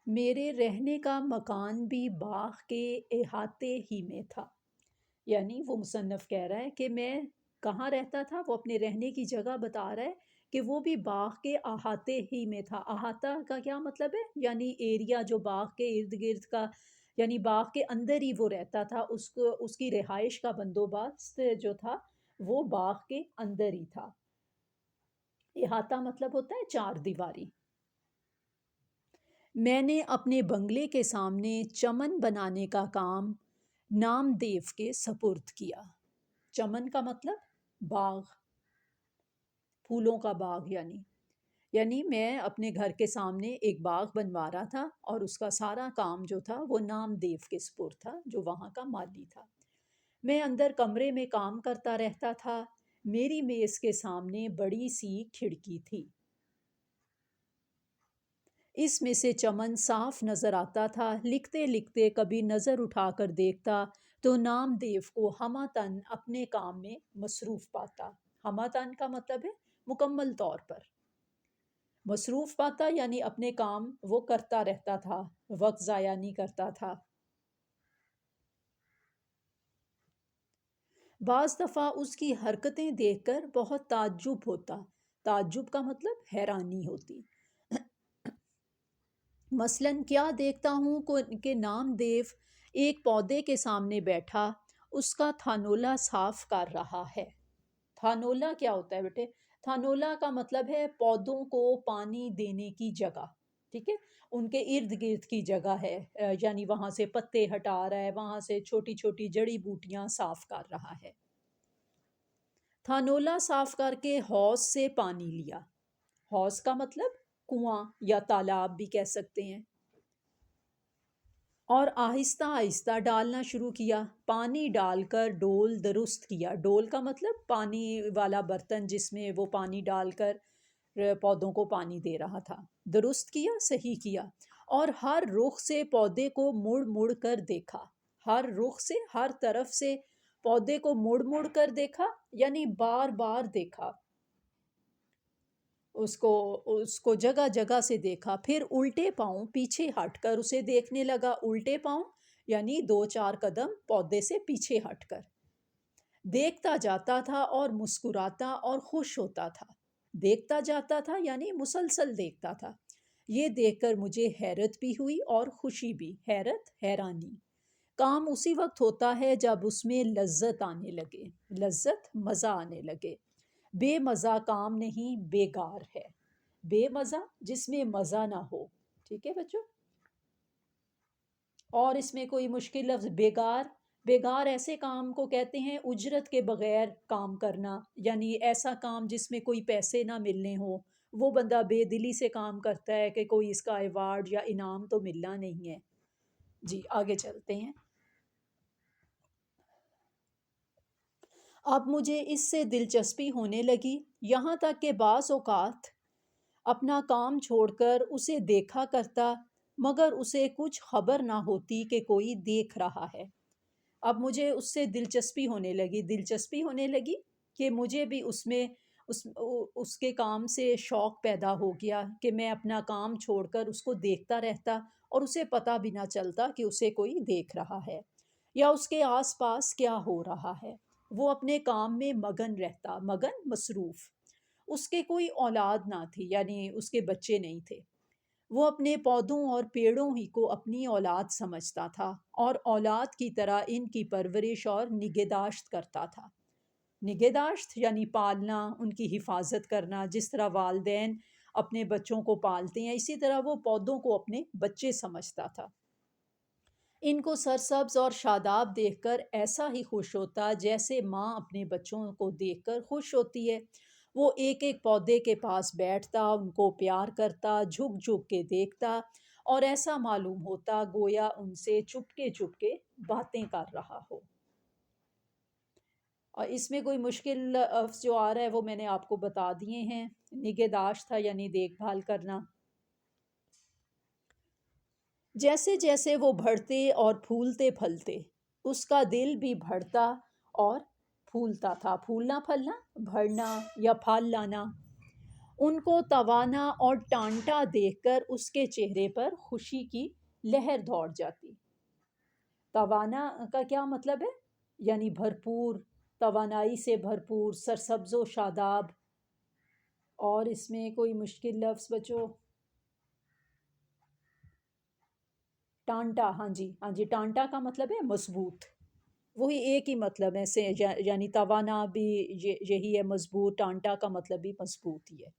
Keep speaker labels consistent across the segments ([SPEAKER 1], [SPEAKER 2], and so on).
[SPEAKER 1] میرے رہنے کا مکان بھی باغ کے احاطے ہی میں تھا۔ یعنی وہ مصنف کہہ رہا ہے کہ میں کہاں رہتا تھا، وہ اپنے رہنے کی جگہ بتا رہا ہے کہ وہ بھی باغ کے احاطے ہی میں تھا۔ احاطہ کا کیا مطلب ہے؟ یعنی ایریا جو باغ کے ارد گرد کا، یعنی باغ کے اندر ہی وہ رہتا تھا، اس کی رہائش کا بندوبست جو تھا وہ باغ کے اندر ہی تھا۔ احاطہ مطلب ہوتا ہے چار دیواری۔ میں نے اپنے بنگلے کے سامنے چمن بنانے کا کام نام دیو کے سپرد کیا۔ چمن کا مطلب باغ، پھولوں کا باغ، یعنی میں اپنے گھر کے سامنے ایک باغ بنوا رہا تھا اور اس کا سارا کام جو تھا وہ نام دیو کے سپرد تھا، جو وہاں کا مالی تھا۔ میں اندر کمرے میں کام کرتا رہتا تھا۔ میری میز کے سامنے بڑی سی کھڑکی تھی، اس میں سے چمن صاف نظر آتا تھا۔ لکھتے لکھتے کبھی نظر اٹھا کر دیکھتا تو نام دیو کو ہمہ اپنے کام میں مصروف پاتا۔ ہمہ کا مطلب ہے مکمل طور پر مصروف پاتا، یعنی اپنے کام وہ کرتا رہتا تھا، وقت ضائع نہیں کرتا تھا۔ بعض دفعہ اس کی حرکتیں دیکھ کر بہت تعجب ہوتا۔ تعجب کا مطلب حیرانی ہوتی۔ مثلاً کیا دیکھتا ہوں کہ نام دیو ایک پودے کے سامنے بیٹھا اس کا تھانولا صاف کر رہا ہے۔ تھانولا کیا ہوتا ہے بیٹے؟ تھانولا کا مطلب ہے پودوں کو پانی دینے کی جگہ، ٹھیک ہے، ان کے ارد گرد کی جگہ ہے، یعنی وہاں سے پتے ہٹا رہا ہے، وہاں سے چھوٹی چھوٹی جڑی بوٹیاں صاف کر رہا ہے۔ تھانولا صاف کر کے حوض سے پانی لیا۔ حوض کا مطلب کنواں یا تالاب بھی کہہ سکتے ہیں، اور آہستہ آہستہ ڈالنا شروع کیا۔ پانی ڈال کر ڈول درست کیا۔ ڈول کا مطلب پانی والا برتن جس میں وہ پانی ڈال کر پودوں کو پانی دے رہا تھا۔ درست کیا، صحیح کیا، اور ہر رخ سے پودے کو مڑ مڑ کر دیکھا۔ ہر رخ سے، ہر طرف سے پودے کو مڑ مڑ کر دیکھا، یعنی بار بار دیکھا، اس کو جگہ جگہ سے دیکھا۔ پھر الٹے پاؤں پیچھے ہٹ کر اسے دیکھنے لگا۔ الٹے پاؤں یعنی دو چار قدم پودے سے پیچھے ہٹ کر دیکھتا جاتا تھا اور مسکراتا اور خوش ہوتا تھا۔ دیکھتا جاتا تھا یعنی مسلسل دیکھتا تھا۔ یہ دیکھ کر مجھے حیرت بھی ہوئی اور خوشی بھی۔ حیرت، حیرانی۔ کام اسی وقت ہوتا ہے جب اس میں لذت آنے لگے۔ لذت، مزہ آنے لگے۔ بے مزہ کام نہیں، بیگار ہے۔ بے مزہ جس میں مزہ نہ ہو، ٹھیک ہے بچوں؟ اور اس میں کوئی مشکل لفظ بیگار؟ بیگار ایسے کام کو کہتے ہیں اجرت کے بغیر کام کرنا، یعنی ایسا کام جس میں کوئی پیسے نہ ملنے ہو۔ وہ بندہ بے دلی سے کام کرتا ہے کہ کوئی اس کا ایوارڈ یا انعام تو ملنا نہیں ہے۔ جی آگے چلتے ہیں۔ اب مجھے اس سے دلچسپی ہونے لگی، یہاں تک کہ بعض اوقات اپنا کام چھوڑ کر اسے دیکھا کرتا، مگر اسے کچھ خبر نہ ہوتی کہ کوئی دیکھ رہا ہے۔ اب مجھے اس سے دلچسپی ہونے لگی کہ مجھے بھی اس کے کام سے شوق پیدا ہو گیا کہ میں اپنا کام چھوڑ کر اس کو دیکھتا رہتا اور اسے پتہ بھی نہ چلتا کہ اسے کوئی دیکھ رہا ہے یا اس کے آس پاس کیا ہو رہا ہے۔ وہ اپنے کام میں مگن رہتا، مگن مصروف۔ اس کے کوئی اولاد نہ تھی، یعنی اس کے بچے نہیں تھے۔ وہ اپنے پودوں اور پیڑوں ہی کو اپنی اولاد سمجھتا تھا اور اولاد کی طرح ان کی پرورش اور نگہداشت کرتا تھا۔ نگہداشت یعنی پالنا، ان کی حفاظت کرنا۔ جس طرح والدین اپنے بچوں کو پالتے ہیں، اسی طرح وہ پودوں کو اپنے بچے سمجھتا تھا۔ ان کو سرسبز اور شاداب دیکھ کر ایسا ہی خوش ہوتا جیسے ماں اپنے بچوں کو دیکھ کر خوش ہوتی ہے۔ وہ ایک ایک پودے کے پاس بیٹھتا، ان کو پیار کرتا، جھک جھک کے دیکھتا، اور ایسا معلوم ہوتا گویا ان سے چپکے چپکے باتیں کر رہا ہو۔ اور اس میں کوئی مشکل لفظ جو آ رہا ہے وہ میں نے آپ کو بتا دیے ہیں۔ نگہداشت تھا یعنی دیکھ بھال کرنا۔ جیسے جیسے وہ بڑھتے اور پھولتے پھلتے، اس کا دل بھی بڑھتا اور پھولتا تھا۔ پھولنا پھلنا، بڑھنا یا پھل لانا۔ ان کو توانا اور ٹانٹا دیکھ کر اس کے چہرے پر خوشی کی لہر دوڑ جاتی۔ توانا کا کیا مطلب ہے؟ یعنی بھرپور، توانائی سے بھرپور، سرسبز و شاداب۔ اور اس میں کوئی مشکل لفظ بچو؟ ٹانٹا، ہاں جی ہاں جی، ٹانٹا کا مطلب ہے مضبوط، وہی ایک ہی مطلب ہے سے، یعنی توانا بھی یہی ہے مضبوط، ٹانٹا کا مطلب بھی مضبوط ہی ہے۔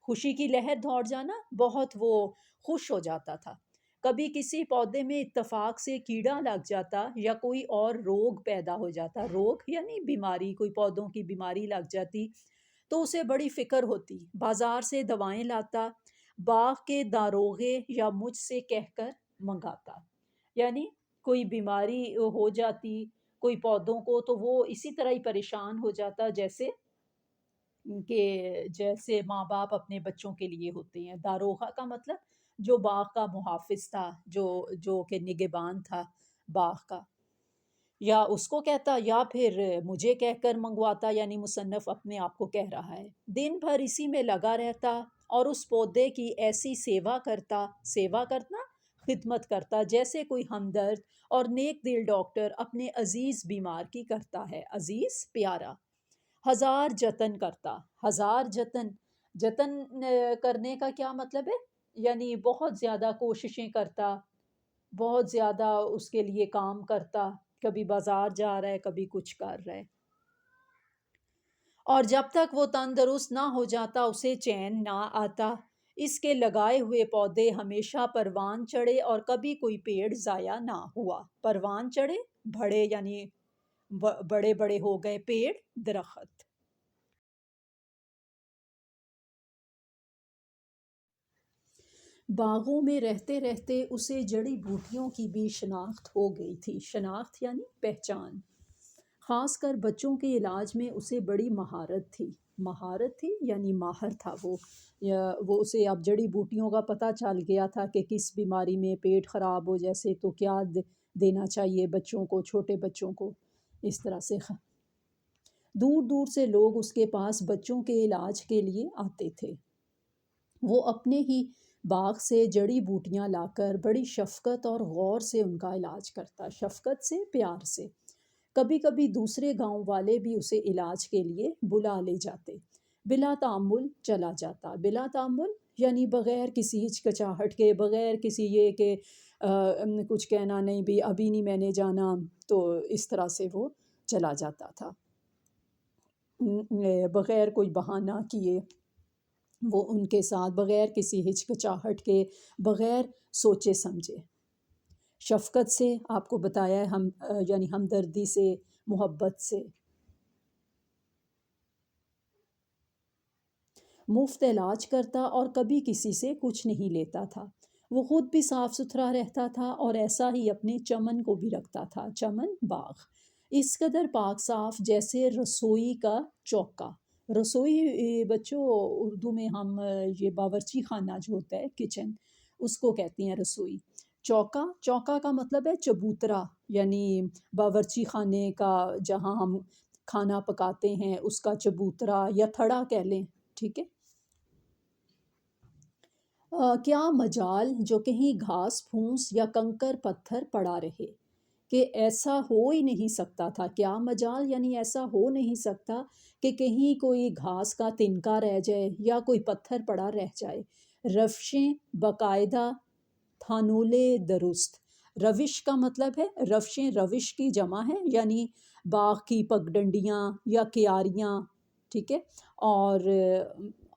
[SPEAKER 1] خوشی کی لہر دوڑ جانا، بہت وہ خوش ہو جاتا تھا۔ کبھی کسی پودے میں اتفاق سے کیڑا لگ جاتا یا کوئی اور روگ پیدا ہو جاتا، روگ یعنی بیماری، کوئی پودوں کی بیماری لگ جاتی تو اسے بڑی فکر ہوتی، بازار سے دوائیں لاتا، باغ کے داروغے یا مجھ سے کہہ کر منگاتا۔ یعنی کوئی بیماری ہو جاتی کوئی پودوں کو تو وہ اسی طرح ہی پریشان ہو جاتا جیسے ماں باپ اپنے بچوں کے لیے ہوتے ہیں۔ داروغہ کا مطلب جو باغ کا محافظ تھا، جو کہ نگہبان تھا باغ کا، یا اس کو کہتا یا پھر مجھے کہہ کر منگواتا، یعنی مصنف اپنے آپ کو کہہ رہا ہے۔ دن بھر اسی میں لگا رہتا اور اس پودے کی ایسی سیوا کرنا، خدمت کرتا جیسے کوئی ہمدرد اور نیک دل ڈاکٹر اپنے عزیز بیمار کی کرتا ہے، عزیز پیارا۔ ہزار جتن کرتا، ہزار جتن کرنے کا کیا مطلب ہے؟ یعنی بہت زیادہ کوششیں کرتا، بہت زیادہ اس کے لیے کام کرتا، کبھی بازار جا رہا ہے کبھی کچھ کر رہا ہے، اور جب تک وہ تندرست نہ ہو جاتا اسے چین نہ آتا۔ اس کے لگائے ہوئے پودے ہمیشہ پروان چڑھے اور کبھی کوئی پیڑ ضائع نہ ہوا۔ پروان چڑھے، بڑے یعنی بڑے بڑے ہو گئے پیڑ، درخت۔ باغوں میں رہتے رہتے اسے جڑی بوٹیوں کی بھی شناخت ہو گئی تھی، شناخت یعنی پہچان۔ خاص کر بچوں کے علاج میں اسے بڑی مہارت تھی یعنی ماہر تھا وہ، وہ اسے اب جڑی بوٹیوں کا پتہ چل گیا تھا کہ کس بیماری میں پیٹ خراب ہو جیسے تو کیا دینا چاہیے بچوں کو، چھوٹے بچوں کو، اس طرح سے۔ دور دور سے لوگ اس کے پاس بچوں کے علاج کے لیے آتے تھے۔ وہ اپنے ہی باغ سے جڑی بوٹیاں لا کر بڑی شفقت اور غور سے ان کا علاج کرتا، شفقت سے، پیار سے۔ کبھی کبھی دوسرے گاؤں والے بھی اسے علاج کے لیے بلا لے جاتے، بلا تعمل چلا جاتا۔ بلا تعمل یعنی بغیر کسی ہچکچاہٹ کے، بغیر کسی یہ کہ کچھ کہنا نہیں بھی ابھی نہیں میں نے جانا، تو اس طرح سے وہ چلا جاتا تھا بغیر کوئی بہانہ کیے۔ وہ ان کے ساتھ بغیر کسی ہچکچاہٹ کے، بغیر سوچے سمجھے، شفقت سے، آپ کو بتایا ہے یعنی ہمدردی سے، محبت سے۔ مفت علاج کرتا اور کبھی کسی سے کچھ نہیں لیتا تھا۔ وہ خود بھی صاف ستھرا رہتا تھا اور ایسا ہی اپنے چمن کو بھی رکھتا تھا، چمن باغ اس قدر پاک صاف جیسے رسوئی کا چوکا۔ رسوئی بچوں اردو میں ہم یہ باورچی خانہ جو ہوتا ہے کچن، اس کو کہتے ہیں رسوئی۔ چوکا کا مطلب ہے چبوترا، یعنی باورچی خانے کا جہاں ہم کھانا پکاتے ہیں اس کا چبوترا یا تھڑا کہہ لیں، ٹھیک ہے۔ کیا مجال جو کہیں گھاس پھوس یا کنکر پتھر پڑا رہے، کہ ایسا ہو ہی نہیں سکتا تھا۔ کیا مجال یعنی ایسا ہو نہیں سکتا کہ کہیں کوئی گھاس کا تنکا رہ جائے یا کوئی پتھر پڑا رہ جائے۔ روشیں باقاعدہ، تھانولے درست۔ روش کا مطلب ہے روشیں، روش کی جمع ہے یعنی باغ کی پگڈنڈیاں یا کیاریاں، ٹھیک ہے۔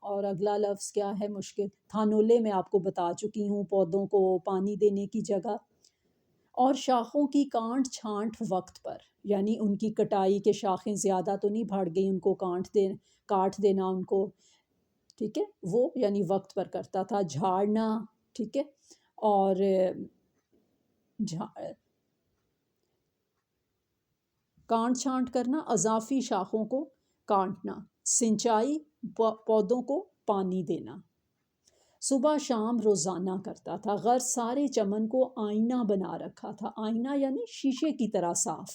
[SPEAKER 1] اور اگلا لفظ کیا ہے مشکل، تھانولے میں آپ کو بتا چکی ہوں، پودوں کو پانی دینے کی جگہ۔ اور شاخوں کی کانٹ چھانٹ وقت پر، یعنی ان کی کٹائی کے شاخیں زیادہ تو نہیں بڑھ گئی ان کو کاٹ دینا ان کو، ٹھیک ہے، وہ یعنی وقت پر کرتا تھا۔ جھاڑنا، ٹھیک ہے، اور کانٹ چھانٹ کرنا، اضافی شاخوں کو کاٹنا۔ سنچائی، پودوں کو پانی دینا۔ صبح شام روزانہ کرتا تھا۔ غرض سارے چمن کو آئینہ بنا رکھا تھا، آئینہ یعنی شیشے کی طرح صاف۔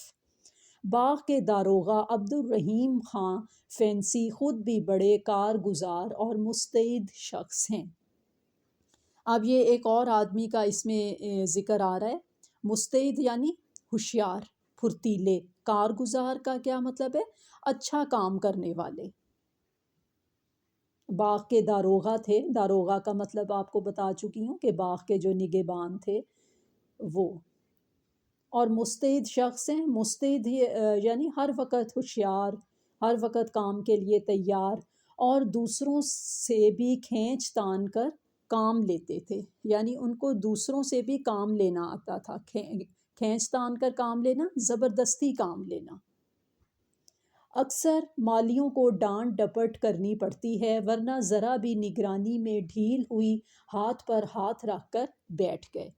[SPEAKER 1] باغ کے داروغہ عبد الرحیم خان فینسی خود بھی بڑے کارگزار اور مستعد شخص ہیں۔ اب یہ ایک اور آدمی کا اس میں ذکر آ رہا ہے۔ مستعد یعنی ہوشیار، پھرتیلے۔ کارگزار کا کیا مطلب ہے؟ اچھا کام کرنے والے۔ باغ کے داروغہ تھے، داروغہ کا مطلب آپ کو بتا چکی ہوں کہ باغ کے جو نگہبان تھے وہ، اور مستعد شخص ہیں۔ مستعد یعنی ہر وقت ہوشیار، ہر وقت کام کے لیے تیار، اور دوسروں سے بھی کھینچ تان کر کام لیتے تھے، یعنی ان کو دوسروں سے بھی کام لینا آتا تھا۔ کھینچ تان کر کام لینا، زبردستی کام لینا۔ اکثر مالیوں کو ڈانٹ ڈپٹ کرنی پڑتی ہے، ورنہ ذرا بھی نگرانی میں ڈھیل ہوئی ہاتھ پر ہاتھ رکھ کر بیٹھ گئے۔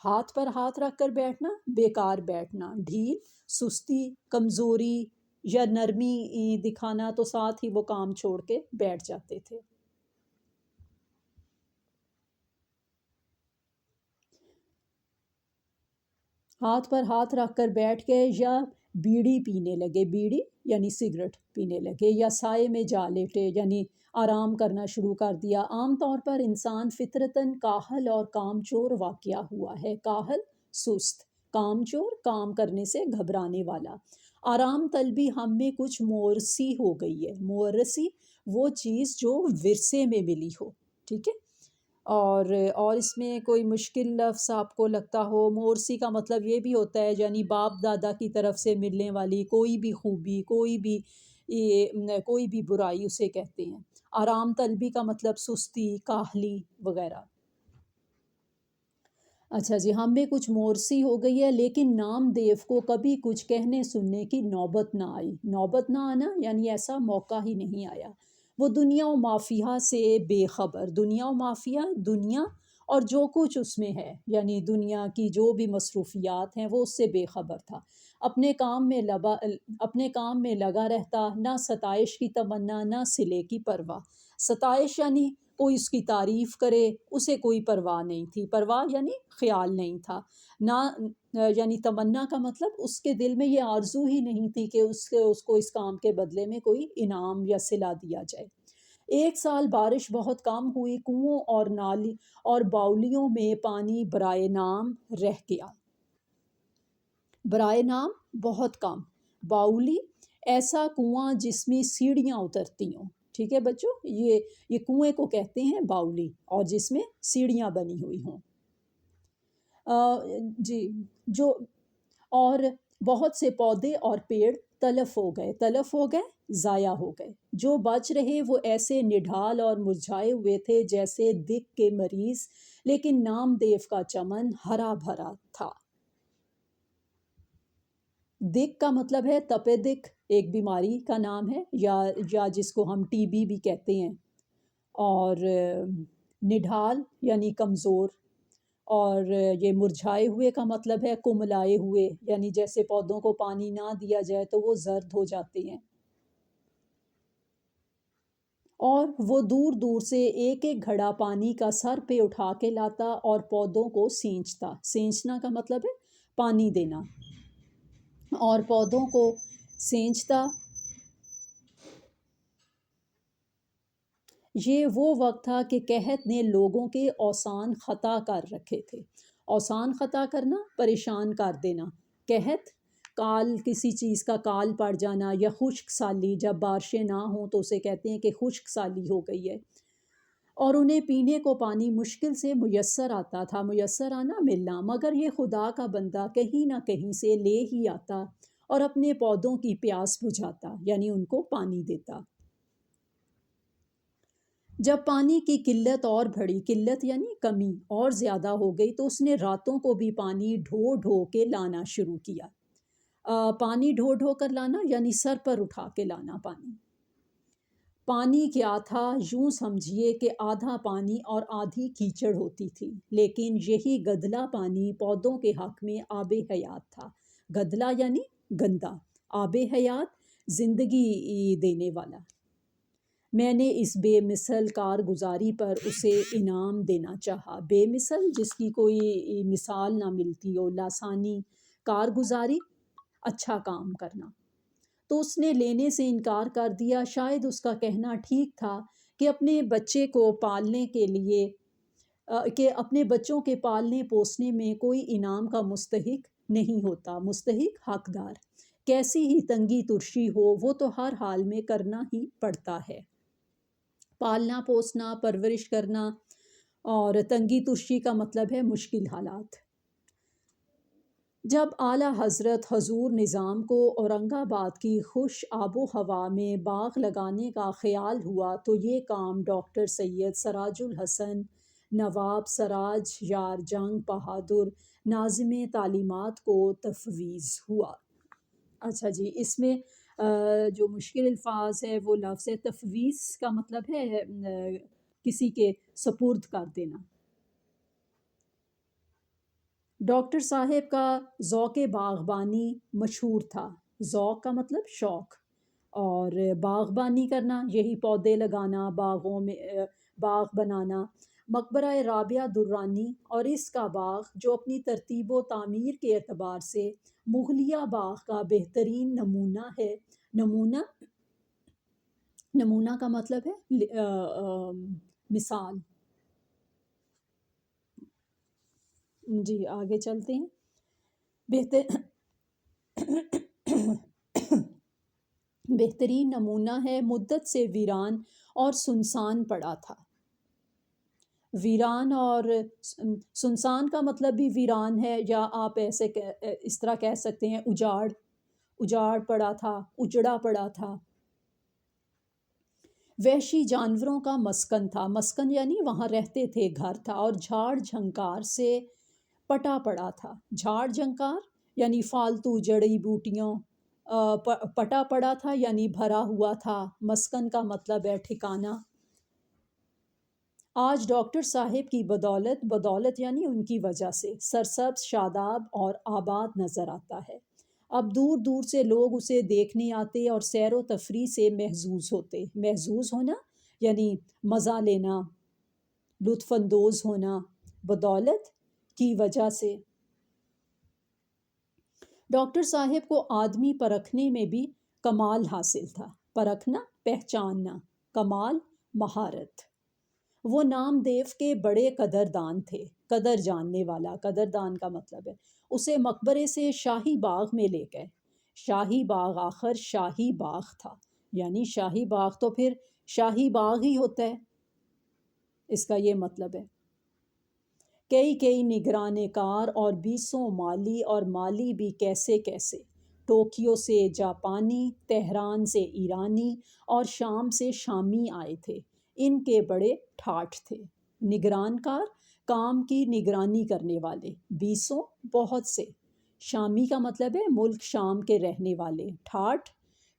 [SPEAKER 1] ہاتھ پر ہاتھ رکھ کر بیٹھنا، بیکار بیٹھنا، ڈھیل، سستی، کمزوری یا نرمی دکھانا، تو ساتھ ہی وہ کام چھوڑ کے بیٹھ جاتے تھے۔ ہاتھ پر ہاتھ رکھ کر بیٹھ گئے، یا بیڑی پینے لگے، بیڑی یعنی سگریٹ پینے لگے، یا سائے میں جا لیٹے یعنی آرام کرنا شروع کر دیا۔ عام طور پر انسان فطرتاً کاہل اور کام چور واقع ہوا ہے۔ کاہل، سست، کام چور، کام کرنے سے گھبرانے والا۔ آرام طلبی ہم میں کچھ مورثی ہو گئی ہے۔ مورثی وہ چیز جو ورثے میں ملی ہو، ٹھیک ہے۔ اور اس میں کوئی مشکل لفظ آپ کو لگتا ہو، مورثی کا مطلب یہ بھی ہوتا ہے یعنی باپ دادا کی طرف سے ملنے والی کوئی بھی خوبی، کوئی بھی برائی اسے کہتے ہیں۔ آرام طلبی کا مطلب سستی، کاہلی وغیرہ۔ اچھا جی، ہم میں کچھ مورثی ہو گئی ہے، لیکن نام دیو کو کبھی کچھ کہنے سننے کی نوبت نہ آئی۔ نوبت نہ آنا یعنی ایسا موقع ہی نہیں آیا۔ وہ دنیا و مافیہ سے بے خبر۔ دنیا و مافیہ، دنیا اور جو کچھ اس میں ہے، یعنی دنیا کی جو بھی مصروفیات ہیں وہ اس سے بے خبر تھا۔ اپنے کام میں لگا رہتا، نہ ستائش کی تمنا، نہ صلے کی پرواہ۔ ستائش یعنی کوئی اس کی تعریف کرے، اسے کوئی پرواہ نہیں تھی۔ پرواہ یعنی خیال نہیں تھا۔ نہ یعنی تمنا کا مطلب اس کے دل میں یہ آرزو ہی نہیں تھی کہ اس کو اس کام کے بدلے میں کوئی انعام یا صلہ دیا جائے۔ ایک سال بارش بہت کم ہوئی، کنوؤں اور نالی اور باولیوں میں پانی برائے نام رہ گیا۔ برائے نام بہت کم، باولی ایسا کنواں جس میں سیڑھیاں اترتی ہوں، ٹھیک ہے بچوں، یہ کنویں کو کہتے ہیں باولی، اور جس میں سیڑھیاں بنی ہوئی ہوں۔ جی، اور بہت سے پودے اور پیڑ تلف ہو گئے، ضائع ہو گئے۔ جو بچ رہے وہ ایسے نڈھال اور مرجھائے ہوئے تھے جیسے دک کے مریض، لیکن نام دیو کا چمن ہرا بھرا تھا۔ دک کا مطلب ہے تپے دک، ایک بیماری کا نام ہے، یا جس کو ہم ٹی بی بھی کہتے ہیں۔ اور نڈھال یعنی کمزور، اور یہ مرجھائے ہوئے کا مطلب ہے کملائے ہوئے، یعنی جیسے پودوں کو پانی نہ دیا جائے تو وہ زرد ہو جاتے ہیں۔ اور وہ دور دور سے ایک ایک گھڑا پانی کا سر پہ اٹھا کے لاتا اور پودوں کو سینچتا۔ سینچنا کا مطلب ہے پانی دینا، اور پودوں کو سینچتا۔ یہ وہ وقت تھا کہ قحط نے لوگوں کے اوسان خطا کر رکھے تھے۔ اوسان خطا کرنا، پریشان کر دینا۔ قحط، کال، کسی چیز کا کال پڑ جانا، یا خشک سالی، جب بارشیں نہ ہوں تو اسے کہتے ہیں کہ خشک سالی ہو گئی ہے۔ اور انہیں پینے کو پانی مشکل سے میسر آتا تھا، میسر آنا، ملنا، مگر یہ خدا کا بندہ کہیں نہ کہیں سے لے ہی آتا اور اپنے پودوں کی پیاس بجھاتا، یعنی ان کو پانی دیتا۔ جب پانی کی قلت اور بڑھی، قلت یعنی کمی اور زیادہ ہو گئی، تو اس نے راتوں کو بھی پانی ڈھو ڈھو کے لانا شروع کیا۔ پانی ڈھو ڈھو کر لانا یعنی سر پر اٹھا کے لانا پانی۔ پانی کیا تھا؟ یوں سمجھیے کہ آدھا پانی اور آدھی کیچڑ ہوتی تھی، لیکن یہی گدلا پانی پودوں کے حق میں آب حیات تھا۔ گدلا یعنی گندا، آب حیات زندگی دینے والا۔ میں نے اس بے مثل کارگزاری پر اسے انعام دینا چاہا۔ بے مثل، جس کی کوئی مثال نہ ملتی ہو، لاسانی، کارگزاری اچھا کام کرنا۔ تو اس نے لینے سے انکار کر دیا۔ شاید اس کا کہنا ٹھیک تھا کہ اپنے بچے کو پالنے کے لیے کہ اپنے بچوں کے پالنے پوسنے میں کوئی انعام کا مستحق نہیں ہوتا، مستحق حقدار۔ کیسی ہی تنگی ترشی ہو وہ تو ہر حال میں کرنا ہی پڑتا ہے۔ پالنا پوسنا، پرورش کرنا، اور تنگی ترشی کا مطلب ہے مشکل حالات۔ جب اعلیٰ حضرت حضور نظام کو اورنگ آباد کی خوش آب و ہوا میں باغ لگانے کا خیال ہوا تو یہ کام ڈاکٹر سید سراج الحسن نواب سراج یار جنگ بہادر ناظم تعلیمات کو تفویض ہوا۔ اچھا جی، اس میں جو مشکل الفاظ ہے وہ لفظ ہے تفویض، کا مطلب ہے کسی کے سپرد کر دینا۔ ڈاکٹر صاحب کا ذوق باغبانی مشہور تھا۔ ذوق کا مطلب شوق، اور باغبانی کرنا یہی پودے لگانا، باغوں میں باغ بنانا۔ مقبرہ رابعہ درانی اور اس کا باغ جو اپنی ترتیب و تعمیر کے اعتبار سے مغلیہ باغ کا بہترین نمونہ ہے۔ نمونہ کا مطلب ہے مثال۔ جی آگے چلتے ہیں۔ بہترین نمونہ ہے، مدت سے ویران اور سنسان پڑا تھا۔ ویران اور سنسان کا مطلب بھی ویران ہے، یا آپ ایسے اس طرح کہہ سکتے ہیں اجاڑ پڑا تھا، اجڑا پڑا تھا۔ وحشی جانوروں کا مسکن تھا، مسکن یعنی وہاں رہتے تھے، گھر تھا، اور جھاڑ جھنکار سے پٹا پڑا تھا۔ جھاڑ جھنکار یعنی فالتو جڑی بوٹیوں، پٹا پڑا تھا یعنی بھرا ہوا تھا۔ مسکن کا مطلب ہے ٹھکانہ۔ آج ڈاکٹر صاحب کی بدولت یعنی ان کی وجہ سے سرسبز، شاداب اور آباد نظر آتا ہے۔ اب دور دور سے لوگ اسے دیکھنے آتے اور سیر و تفریح سے محظوظ ہوتے۔ محظوظ ہونا یعنی مزہ لینا، لطف اندوز ہونا، بدولت کی وجہ سے۔ ڈاکٹر صاحب کو آدمی پرکھنے میں بھی کمال حاصل تھا۔ پرکھنا، پہچاننا، کمال، مہارت۔ وہ نام دیو کے بڑے قدردان تھے۔ قدر جاننے والا، قدردان کا مطلب ہے۔ اسے مقبرے سے شاہی باغ میں لے گئے۔ شاہی باغ آخر شاہی باغ تھا، یعنی شاہی باغ تو پھر شاہی باغ ہی ہوتا ہے، اس کا یہ مطلب ہے۔ کئی نگران کار اور 20 مالی، اور مالی بھی کیسے کیسے۔ ٹوکیو سے جاپانی، تہران سے ایرانی، اور شام سے شامی آئے تھے۔ ان کے بڑے ٹھاٹھ تھے۔ نگران کار، کام کی نگرانی کرنے والے۔ 20 بہت سے۔ شامی کا مطلب ہے ملک شام کے رہنے والے۔ ٹھاٹھ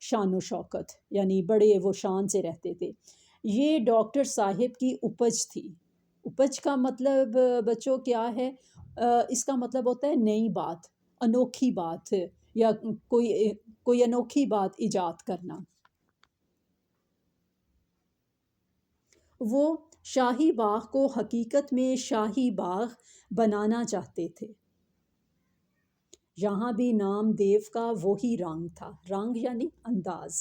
[SPEAKER 1] شان و شوکت، یعنی بڑے وہ شان سے رہتے تھے۔ یہ ڈاکٹر صاحب کی اپج تھی۔ اپج کا مطلب بچوں کیا ہے؟ اس کا مطلب ہوتا ہے نئی بات، انوکھی بات، یا کوئی انوکھی بات ایجاد کرنا۔ وہ شاہی باغ کو حقیقت میں شاہی باغ بنانا چاہتے تھے۔ یہاں بھی نام دیو کا وہی رنگ تھا۔ رنگ یعنی انداز۔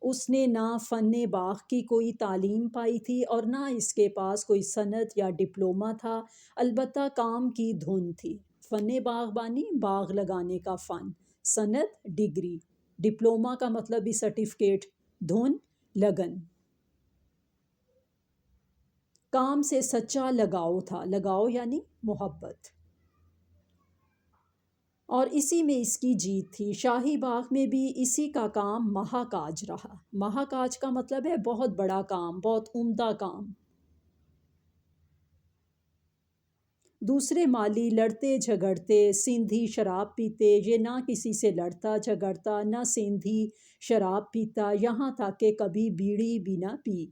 [SPEAKER 1] اس نے نہ فن باغ کی کوئی تعلیم پائی تھی اور نہ اس کے پاس کوئی سند یا ڈپلومہ تھا، البتہ کام کی دھن تھی۔ فن باغبانی، باغ لگانے کا فن، سند ڈگری، ڈپلومہ کا مطلب بھی سرٹیفکیٹ، دھن لگن۔ کام سے سچا لگاؤ تھا، لگاؤ یعنی محبت، اور اسی میں اس کی جیت تھی۔ شاہی باغ میں بھی اسی کا کام مہا کاج رہا۔ مہا کاج کا مطلب ہے بہت بڑا کام، بہت عمدہ کام۔ دوسرے مالی لڑتے جھگڑتے، سیندھی شراب پیتے، یہ نہ کسی سے لڑتا جھگڑتا، نہ سیندھی شراب پیتا، یہاں تک کہ کبھی بیڑی بھی نہ پی۔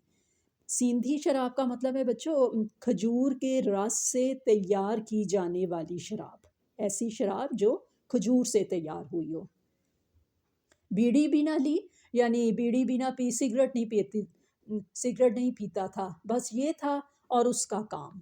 [SPEAKER 1] سیندھی شراب کا مطلب ہے بچوں کھجور کے رس سے تیار کی جانے والی شراب، ایسی شراب جو کھجور سے تیار ہوئی ہو۔ بیڑی بھی نہ لی یعنی بیڑی بھی نہ پی، سگریٹ نہیں پیتا تھا، بس یہ تھا اور اس کا کام۔